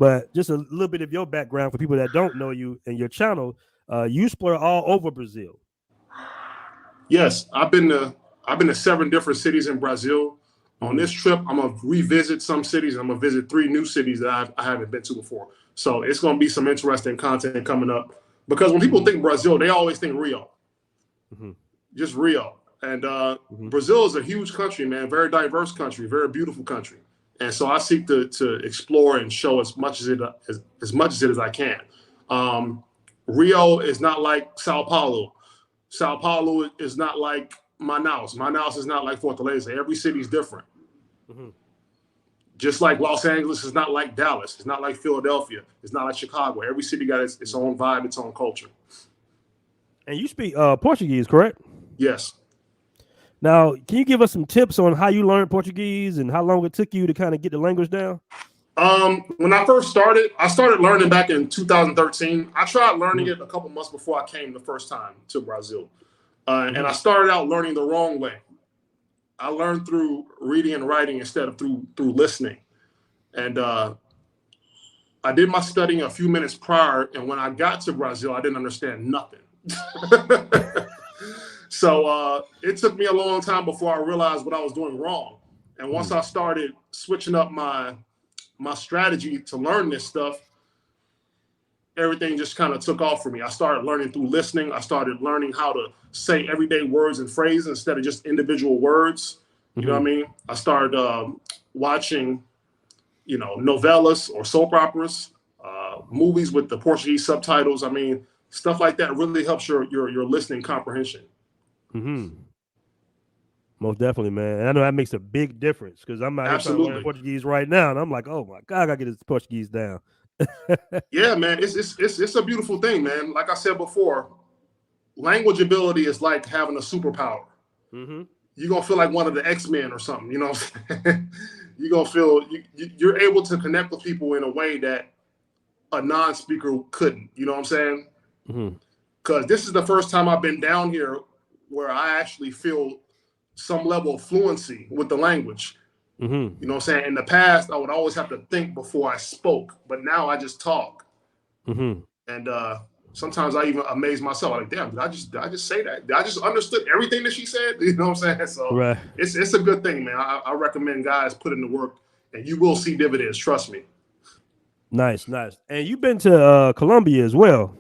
But just a little bit of your background for people that don't know you and your channel. You explore all over Brazil. Yes, I've been to 7 different cities in Brazil. On this trip, I'm gonna revisit some cities. I'm gonna visit 3 new cities that I haven't been to before. So it's gonna be some interesting content coming up. Because when people think Brazil, they always think Rio, just Rio. And Brazil is a huge country, man. Very diverse country, very beautiful country. And so I seek to explore and show as much as it as I can. Rio is not like Sao Paulo. Sao Paulo is not like Manaus. Manaus is not like Fortaleza. Every city is different. Just like Los Angeles is not like Dallas. It's not like Philadelphia. It's not like Chicago. Every city got its own vibe, its own culture. And you speak Portuguese, correct? Yes. Now, can you give us some tips on how you learned Portuguese and how long it took you to kind of get the language down? When I started learning back in 2013. I tried learning it a couple months before I came the first time to Brazil. And I started out learning the wrong way. I learned through reading and writing instead of through listening. And I did my studying a few minutes prior, and when I got to Brazil, I didn't understand nothing. So it took me a long time before I realized what I was doing wrong. And once I started switching up my strategy to learn this stuff, everything just kind of took off for me. I started learning through listening. I started learning how to say everyday words and phrases instead of just individual words. You know what I mean? I started watching, novellas or soap operas, movies with the Portuguese subtitles. I mean, stuff like that really helps your listening comprehension. Most definitely, man. And I know that makes a big difference because I'm out here trying to learn Portuguese right now, and I'm like, oh my God, I gotta get this Portuguese down. Yeah, man, it's a beautiful thing, man. Like I said before, language ability is like having a superpower. You're gonna feel like one of the X-Men or something, you know what I'm saying? You're gonna feel you're able to connect with people in a way that a non-speaker couldn't, you know what I'm saying? Because this is the first time I've been down here where I actually feel some level of fluency with the language. You know what I'm saying? In the past, I would always have to think before I spoke, but now I just talk. And sometimes I even amaze myself. I'm like, damn, did I just say that? Did I just understood everything that she said? You know what I'm saying? So it's a good thing, man. I recommend guys put in the work, and you will see dividends. Trust me. Nice. And you've been to Colombia as well.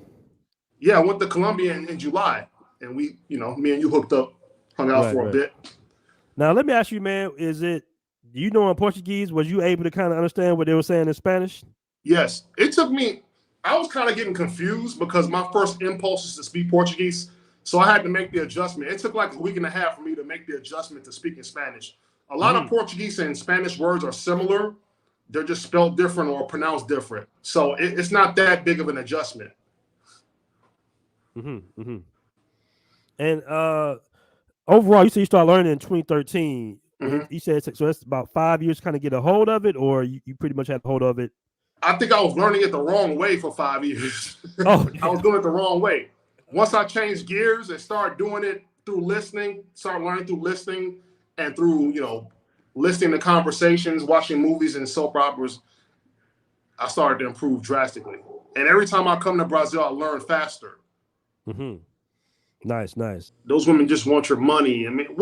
Yeah, I went to Colombia in July, and we, me and you hooked up, hung out for a bit. Now, let me ask you, man, in Portuguese, was you able to kind of understand what they were saying in Spanish? Yes. It took me, I was kind of getting confused because my first impulse is to speak Portuguese. So I had to make the adjustment. It took like a week and a half for me to make the adjustment to speaking Spanish. A lot of Portuguese and Spanish words are similar. They're just spelled different or pronounced different. So it's not that big of an adjustment. And overall, you said you started learning in 2013. You said so that's about 5 years to kind of get a hold of it, or you pretty much had a hold of it? I think I was learning it the wrong way for 5 years. I was doing it the wrong way. Once I changed gears and started doing it through listening, started learning through listening and through, listening to conversations, watching movies and soap operas, I started to improve drastically. And every time I come to Brazil, I learn faster. Nice. Those women just want your money. I mean,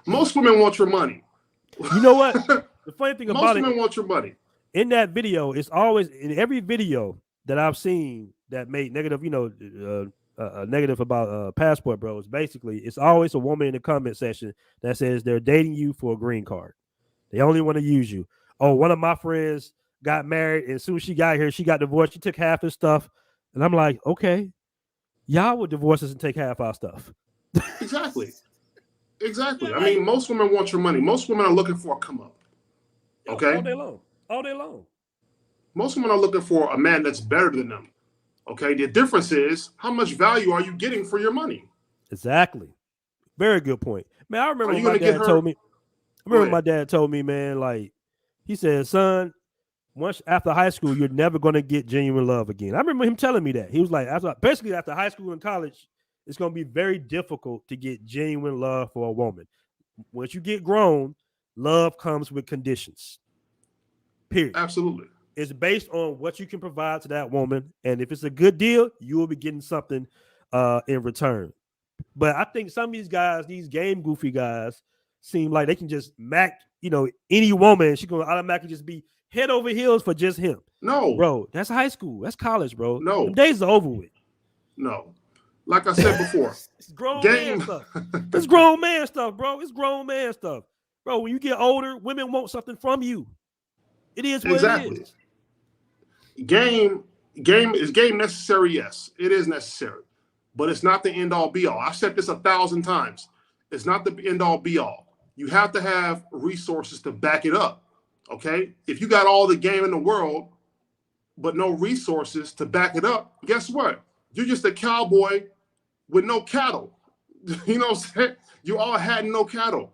most women want your money. You know what? The funny thing about it, most women want your money. In that video, it's always in every video that I've seen that made negative, negative about Passport Bros. Basically, it's always a woman in the comment section that says they're dating you for a green card. They only want to use you. Oh, one of my friends got married, and as soon as she got here, she got divorced. She took half his stuff, and I'm like, okay. Y'all would divorce us and take half our stuff. Exactly. I mean, most women want your money. Most women are looking for a come up. Okay? All day long. Most women are looking for a man that's better than them. Okay? The difference is how much value are you getting for your money? Exactly. Very good point. Man, I remember my dad told me. My dad told me, man, like, he said, son, once after high school, you're never going to get genuine love again. I remember him telling me that. He was like, basically after high school and college, it's going to be very difficult to get genuine love for a woman. Once you get grown, love comes with conditions. Period. Absolutely. It's based on what you can provide to that woman, and if it's a good deal, you will be getting something in return. But I think some of these guys, these game goofy guys, seem like they can just mac, any woman. She's gonna automatically just be head over heels for just him. No, bro, that's high school. That's college, bro. No, them days are over with. No, like I said before, it's grown man stuff. It's grown man stuff, bro. It's grown man stuff, bro. When you get older, women want something from you. It is what it is. Game is game necessary. Yes, it is necessary, but it's not the end all be all. I've said this 1,000 times. It's not the end all be all. You have to have resources to back it up. Okay, if you got all the game in the world, but no resources to back it up, guess what? You're just a cowboy with no cattle. You know what I'm saying? You all had no cattle.